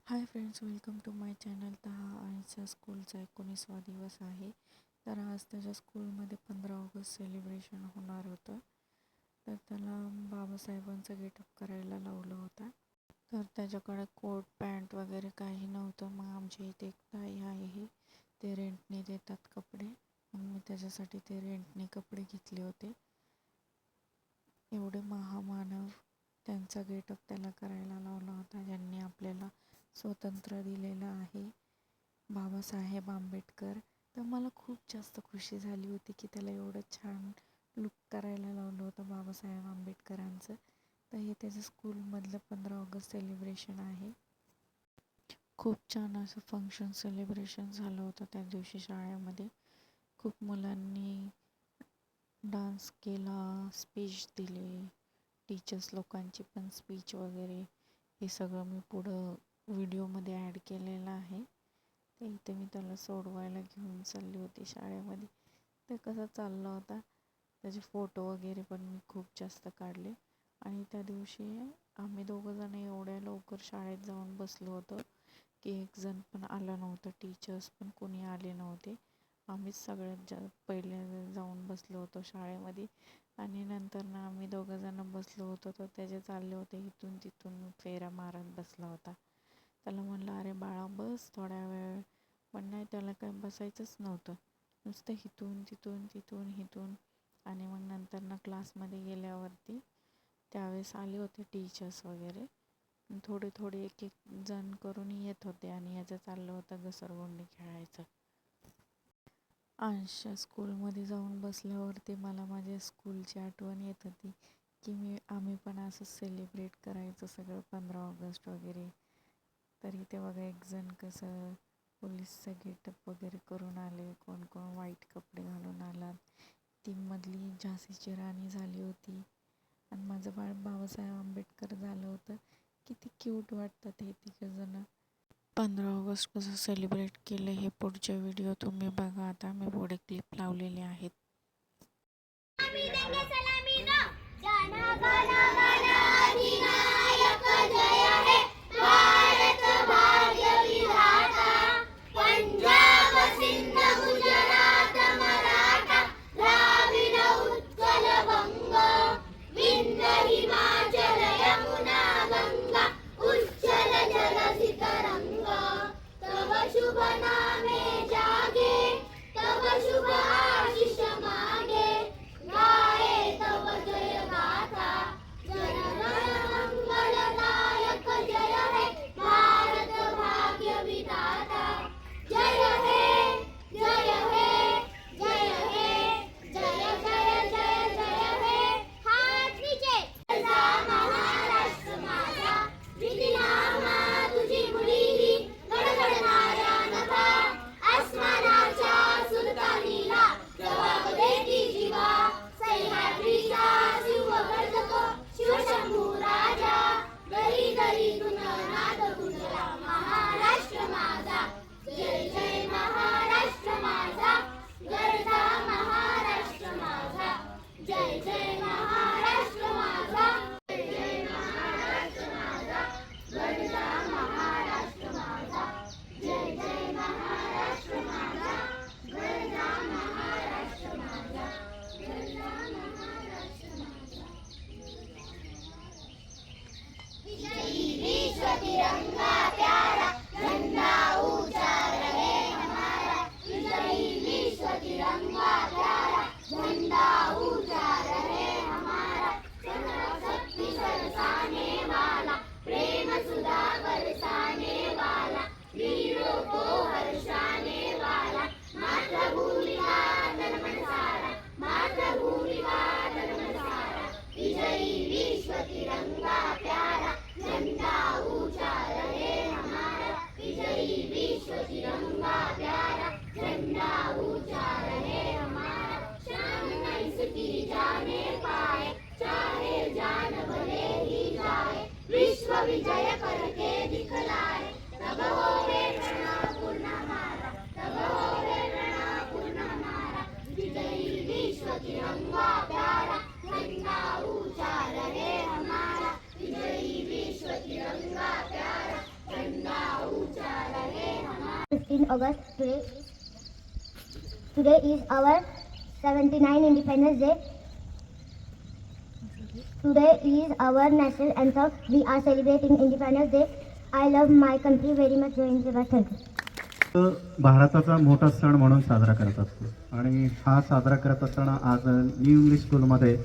High friends, welcome to my channel. तर हा आईचा स्कूलचा 19वा दिवस आहे. तर आज त्याच्या स्कूलमध्ये 15 ऑगस्ट सेलिब्रेशन होणार होतं. तर त्याला बाबासाहेबांचं गेटअप करायला लावलं होतं. तर त्याच्याकडे कोट पॅन्ट वगैरे काही नव्हतं. मग आमच्या इथे एक ताई आहे, ते रेंटने देतात कपडे. मग मी त्याच्यासाठी ते रेंटने कपडे घेतले होते. एवढे महामानव त्यांचा गेटअप त्याला करायला लावला होता, ज्यांनी आपल्याला स्वातंत्र्य दिलेलं आहे, बाबासाहेब आंबेडकर. तर मला खूप जास्त खुशी झाली होती की त्याला एवढं छान लुक करायला लावलं होतं बाबासाहेब आंबेडकरांचं. तर हे त्याच्या स्कूलमधलं 15 ऑगस्ट सेलिब्रेशन आहे. खूप छान असं फंक्शन सेलिब्रेशन झालं होतं त्या दिवशी शाळेमध्ये. खूप मुलांनी डान्स केला, स्पीच दिली, टीचर्स लोकांची पण स्पीच वगैरे. हे सगळं मी पुढं व्हिडिओमध्ये ॲड केलेलं आहे. ते इथे मी त्याला सोडवायला घेऊन चालली होती शाळेमध्ये. तर कसा चालला होता, त्याचे फोटो वगैरे पण मी खूप जास्त काढले. आणि त्या दिवशी आम्ही दोघंजण एवढ्या लवकर शाळेत जाऊन बसलो होतो की एक जण पण आलं नव्हतं, टीचर्स पण कोणी आले नव्हते. आम्हीच सगळ्यात पहिले जाऊन बसलो होतो शाळेमध्ये. आणि नंतर ना आम्ही दोघंजणं बसलो होतो, तर त्याचे चालले होते इथून तिथून फेऱ्या मारत बसला होता. त्याला म्हणलं, अरे बाळा बस थोड्या वेळ. पण नाही, त्याला काय बसायचंच नव्हतं, नुसतं इथून तिथून तिथून इथून. आणि मग नंतर ना क्लासमध्ये गेल्यावरती त्यावेळेस आले होते टीचर्स वगैरे. थोडे थोडे एक एक जण करून येत होते आणि याचं चाललं होतं घसरगुंडी खेळायचं. अंशच्या स्कूलमध्ये जाऊन बसल्यावरती मला माझ्या स्कूलची आठवण येत होती की आम्ही पण असं सेलिब्रेट करायचं सगळं 15 ऑगस्ट वगैरे. तर इथे बघा, एक जण कसं पोलीसचं गेटअप वगैरे करून आले, कोण कोण व्हाईट कपडे घालून आलात. ती मधली झाशीची राणी झाली होती आणि माझं बाळ बाबासाहेब आंबेडकर झालं होतं. किती क्यूट वाटतात हे तिघंजणं. 15 ऑगस्ट कसं सेलिब्रेट केलं हे पुढचे व्हिडिओ तुम्ही बघा. आता मी पुढे क्लिप लावलेले आहेत. शुभ नामे जागे, तब शुभ Ashish 15 August. Today is our 79 Independence Day. Today is our national anthem. We are celebrating Independence Day. I love my country very much. Jai Hind, Jai Bharat. Thank you. भारताचा मोठा सण म्हणून साजरा करत असतो आणि हा साजरा करत असताना आज न्यू इंग्लिश स्कूलमध्ये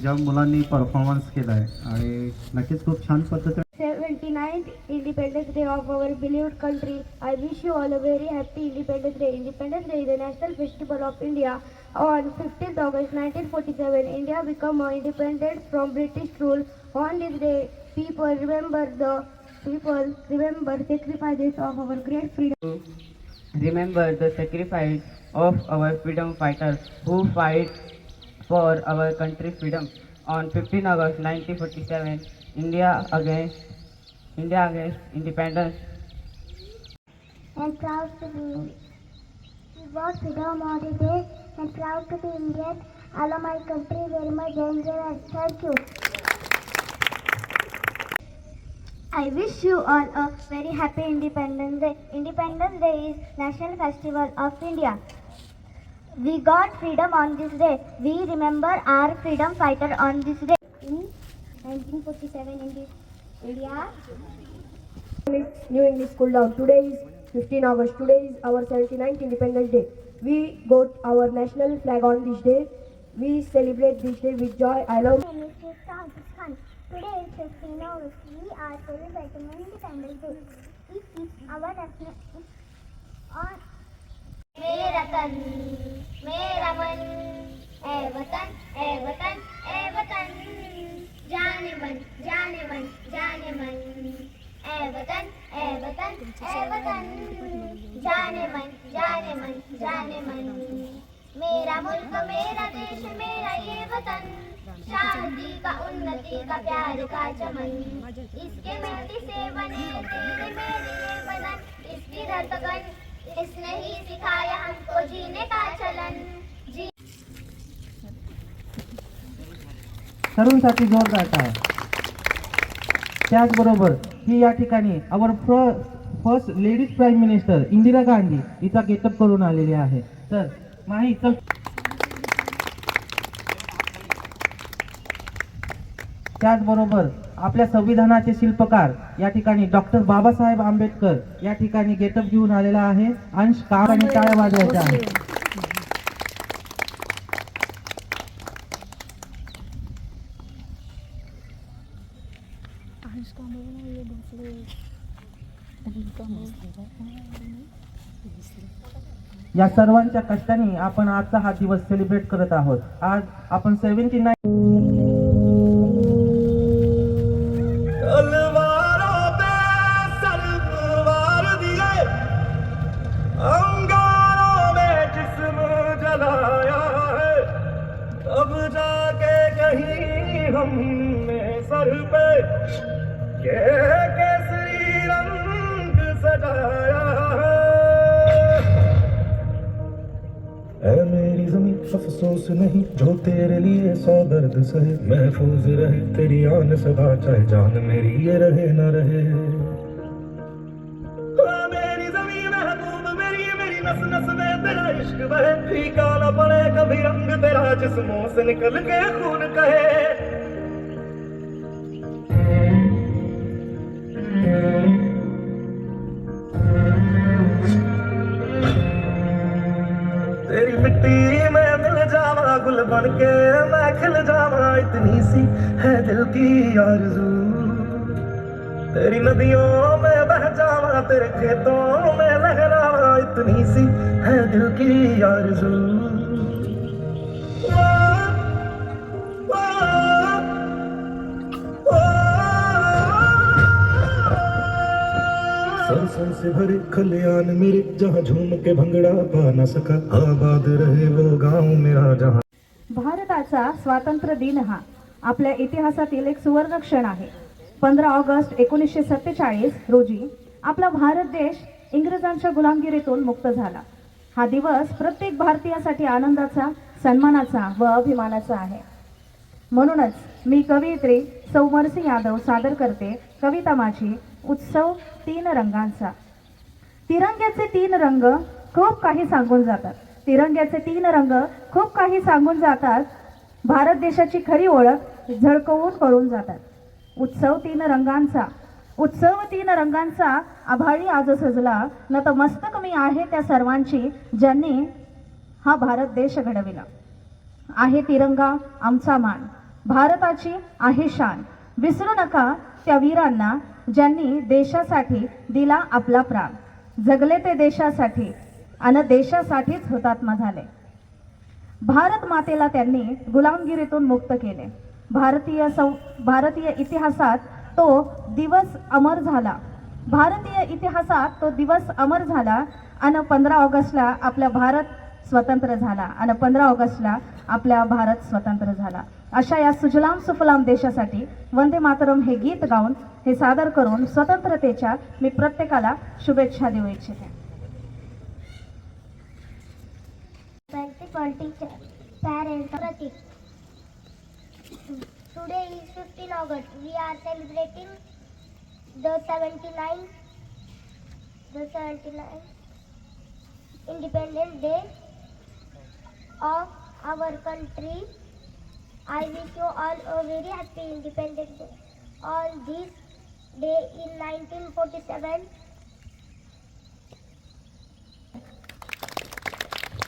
ज्या मुलांनी परफॉर्मन्स केला आहे आणि नक्कीच खूप छान पद्धतीने 79th Independence Day of our beloved country. I wish you all a very happy Independence Day. Independence Day is the national festival of India. On 15th August 1947, India became independent from British rule. On this day, people remember sacrifices of our great freedom. Remember the sacrifice of our freedom fighters who fight for our country's freedom. On 15 August 1947, India against independence. And proud to be we got freedom on the day and proud to be Indian. I love my country very much. Jai Hind, Jai Bharat. Thank you. I wish you all a very happy Independence Day. Independence Day is National Festival of India. We got freedom on this day. We remember our freedom fighter on this day. In 1947, India. New English School down. Today is 15 August. Today is our 79th Independence Day. We got our national flag on this day. We celebrate this day with joy. I love. Today is 15 August. We are celebrating Independence Day. It is our national on. मेरा तन मेरा मन ए वतन ए वतन ए वतन जाने मन जाने मन जाने मन ए वतन ए वतन ए वतन जाने मन जाने मन जाने मन मेरा मुल्क मेरा देश मेरा ये वतन शांति का उन्नति का प्यार का चमन इसके मिट्टी से बने तेरे मेरे ये बदन इसकी धड़कन इसने ही सिखाया हमको जीने का चलन जी तरुणसाठी जोरदार टाळ्या. त्याचबरोबर ही या ठिकाणी our first ladies prime minister Indira Gandhi हिचा गेटअप करून आलेली आहे. तर माही चल. त्याचबरोबर आपल्या संविधानाचे शिल्पकार या ठिकाणी डॉक्टर बाबासाहेब आंबेडकर या ठिकाणी गेटअप घेऊन आलेला आहे. अंश काम आणि टाळ्या वाजवायच्या आहेत. या सर्वांच्या कष्टाने आपण आजचा हा दिवस सेलिब्रेट करत आहोत. आज आपण 79 अब जाके कहीं हमने सर पे ये केसरी रंग सजाया है. ऐ मेरी ज़मीं अफसोस नहीं जो तेरे लिए सौ दर्द सहे महफूज रहे तेरी आन सदा चाहे जान मेरी ये रहे न रहे. मेरी ज़मीं महबूब मेरी मेरी नस नस में तेरा इश्क बहे फीका न पड़े कभी रंग तेरा जिस्मों से निकल के खून कहे. तेरी मिट्टी में मिल जावा गुल बन के मैं खिल जावा इतनी सी है दिल की आरज़ू. तेरी नदियों में बह जावा तेरे खेतों में लहरावा इतनी सी है दिल की आरज़ू. सरसों से भरे खलियान मेरे जहाँ झूम के भंगड़ा पा न सका आबाद रहे वो गांव मेरा जहाँ. भारताचा स्वातंत्र्य दिन हा आपल्या इतिहासातील एक सुवर्ण क्षण आहे. 15 ऑगस्ट 1947 रोजी आपला भारत देश इंग्रजांच्या गुलामगिरीतून मुक्त झाला. हा दिवस प्रत्येक भारतीयासाठी आनंदाचा, सन्मानाचा व अभिमानाचा आहे. म्हणूनच मी कवयित्री सौ मर्सी यादव सादर करते कविता माझी उत्सव तीन रंगांचा. तिरंग्याचे 3 रंग खूप काही सांगून जातात. तिरंग्याचे 3 रंग खूप काही सांगून जातात. भारत देशाची खरी ओळख झळकवून करून जातात. उत्सव 3 रंगांचा आभाळी आज सजला. नतमस्तक मी आहे त्या सर्वांची ज्यांनी हा भारत देश घडविला. आहे तिरंगा आमचा मान, भारताची आहे शान. विसरू नका त्या वीरांना ज्यांनी देशासाठी दिला आपला प्राण. जगले ते देशासाठी आणि देशासाठीच हुतात्मा झाले. भारत मातेला त्यांनी गुलामगिरीतून मुक्त केले. भारतीय इतिहासात तो दिवस अमर झाला. आणि 15 ऑगस्टला आपला भारत स्वतंत्र झाला. अशा या सुजलाम सुफलाम देशासाठी वंदे मातरम हे गीत गाऊन हे सादर करून स्वतंत्रतेच्या मी प्रत्येकाला शुभेच्छा देऊ इच्छिते. Principal, teacher, parents, Pratik. Today is 15 August. We are celebrating the 79th Independence Day of our country. I wish you all a very happy Independence Day. On this day in 1947,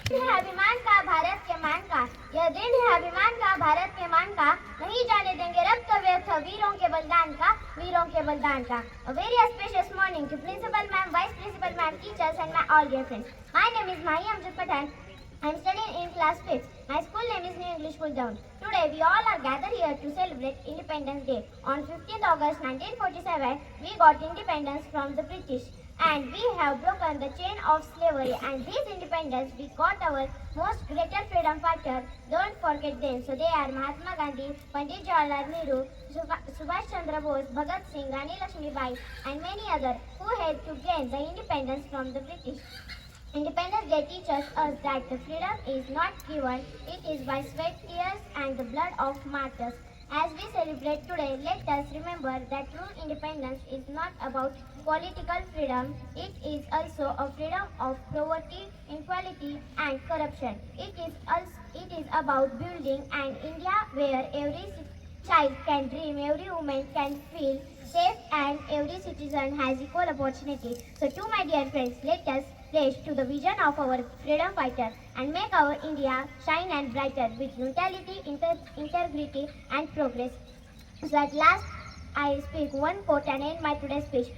है अभिमान का भारत के मान का, यह दिन है अभिमान का भारत के मान का, नहीं जाने देंगे रक्त व्यर्थ वीरों के बलिदान का. A very auspicious morning to Principal Ma'am, Vice Principal Ma'am, teachers and my all dear friends. My name is Mahi Amjad Pathan. I am studying in class 5th. My school name is New English School Down. Today we all are gathered here to celebrate Independence Day. On 15th August 1947, we got independence from the British. And we have broken the chain of slavery, and this independence we got our most greatest freedom fighter. Don't forget them. So they are Mahatma Gandhi, Pandit Jawaharlal Nehru, Subhash Chandra Bose, Bhagat Singh, Rani Lakshmi Bai, and many others who helped to gain the independence from the British. Independence Day teaches us that the freedom is not given, it is by sweat, tears, and the blood of martyrs. As we celebrate today, let us remember that true independence is not about political freedom, it is also a freedom of poverty, inequality, and corruption. It is about building an India where every child can dream, every woman can feel safe, and every citizen has equal opportunity. So to my dear friends, let us pledge to the vision of our freedom fighter and make our India shine and brighter with neutrality, integrity, and progress. So at last, I speak one quote and end my today's speech.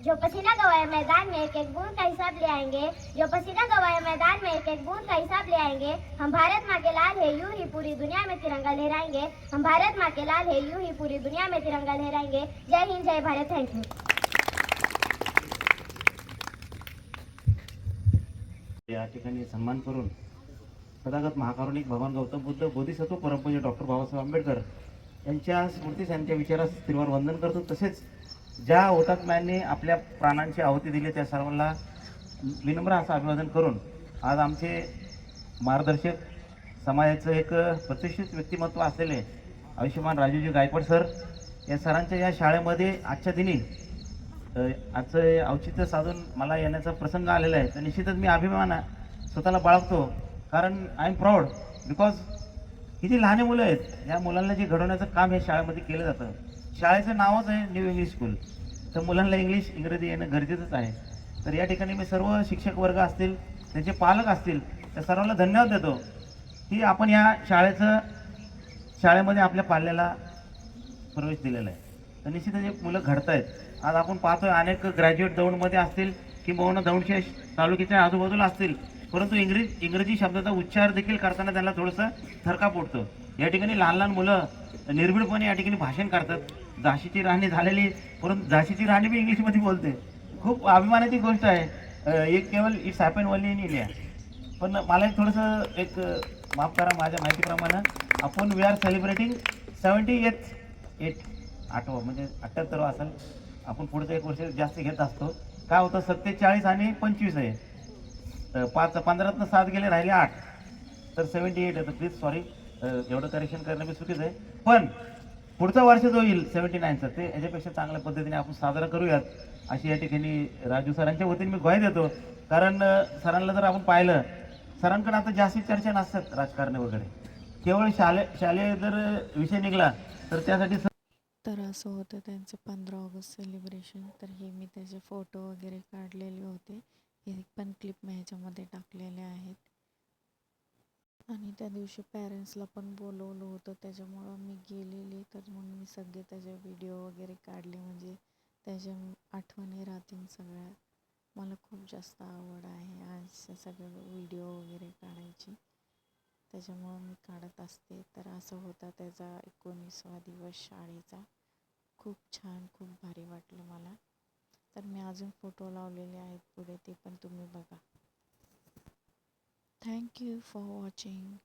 जो पसीना गवाए मैदान में एक एक बूंद का हिसाब ले आएंगे, जो पसीना गवाए मैदान में एक एक बूंद का हिसाब ले आएंगे. हम भारत माँ के लाल है यूं ही पूरी दुनिया में तिरंगा लहराएंगे. हम भारत माँ के लाल है यूं ही पूरी दुनिया में तिरंगा लहराएंगे. जय हिंद, जय भारत. Thank you. या ठिकाणी सन्मान करून तथागत महाकारुणिक भगवान गौतम बुद्ध बोधिसत्व परमपूज्य डॉक्टर बाबासाहेब आंबेडकर यांच्या स्मृतीस यांच्या विचारास्थितीवर वंदन करतो. तसेच ज्या हुतात्म्यांनी आपल्या प्राणांची आहुती दिली त्या सर्वांना विनम्र असं अभिवादन करून आज आमचे मार्गदर्शक समाजाचं एक प्रतिष्ठित व्यक्तिमत्व असलेले आयुष्यमान राजूजी गायकवाड सर या सरांच्या या शाळेमध्ये आजच्या दिनी आजचं औचित्य साधून मला येण्याचा प्रसंग आलेला आहे. तर निश्चितच मी अभिमान स्वतःला बाळगतो, कारण आय एम प्राऊड बिकॉज ही जी लहान मुलं आहेत या मुलांना जे घडवण्याचं काम हे शाळेमध्ये केलं जातं. शाळेचं नावच आहे न्यू इंग्लिश स्कूल, तर मुलांना इंग्रजी येणं गरजेचंच आहे. तर या ठिकाणी मी सर्व शिक्षक वर्ग असतील, त्यांचे पालक असतील, त्या सर्वांना धन्यवाद देतो की आपण या शाळेमध्ये आपल्या पाल्याला प्रवेश दिलेला आहे. तर निश्चितच हे मुलं घडत आहेत. आज आपण पाहतोय अनेक ग्रॅज्युएट दौंडमध्ये असतील किंवा दौंडच्या तालुक्याच्या आजूबाजूला असतील, परंतु इंग्रजी शब्दाचा उच्चार देखील करताना त्यांना थोडंसं थरकाप उठतो. या ठिकाणी लहान लहान मुलं निर्भीडपणे या ठिकाणी भाषण करतात. झाशीची राणी झालेली, परंतु झाशीची राणी बी इंग्लिशमध्ये बोलते. खूप अभिमानाची गोष्ट आहे. एक केवळ it's happen only in India. पण मला एक थोडंसं एक माफ करा, माझ्या माहितीप्रमाणे आपण वी आर सेलिब्रेटिंग 78 आठवं म्हणजे 78 असेल. आपण पुढचं एक वर्ष जास्त घेत असतो. काय होतं 47 आणि 25 आहे, 15 7 गेले, राहिले 8, तर 78 आहे. तर प्लीज सॉरी, एवढं करेक्शन करणं मी चुकीचं आहे. पण पुढचं वर्ष जो येईल 79चं ते याच्यापेक्षा चांगल्या पद्धतीने आपण साजरा करूयात. अशी या ठिकाणी राजू सरांच्या वतीने मी ग्वाही देतो. कारण सरांना जर आपण पाहिलं, सरांकडे आता जास्तीत चर्चा नसतात राजकारण वगैरे, केवळ शालेय जर विषय निघाला तर त्यासाठी तर असं होतं त्यांचं 15 ऑगस्ट सेलिब्रेशन. तर हे मी त्याचे फोटो वगैरे काढलेले होते. हे पण क्लिप मी ह्याच्यामध्ये टाकलेले आहेत. आणि त्या दिवशी पॅरेंट्सला पण बोलवलं होतं, त्याच्यामुळं मी गेलेली. तर मग मी सगळे त्याचे व्हिडिओ वगैरे काढले, म्हणजे त्याच्या आठवणी राहतील सगळ्या. मला खूप जास्त आवड आहे अशा सगळं व्हिडिओ वगैरे काढायची, त्याच्यामुळं मी काढत असते. तर असं होता त्याचा 19वा दिवस शाळेचा. खूप छान, खूप भारी वाटलं मला. तर मी अजून फोटो लावलेले आहेत पुढे, ते पण तुम्ही बघा. Thank you for watching.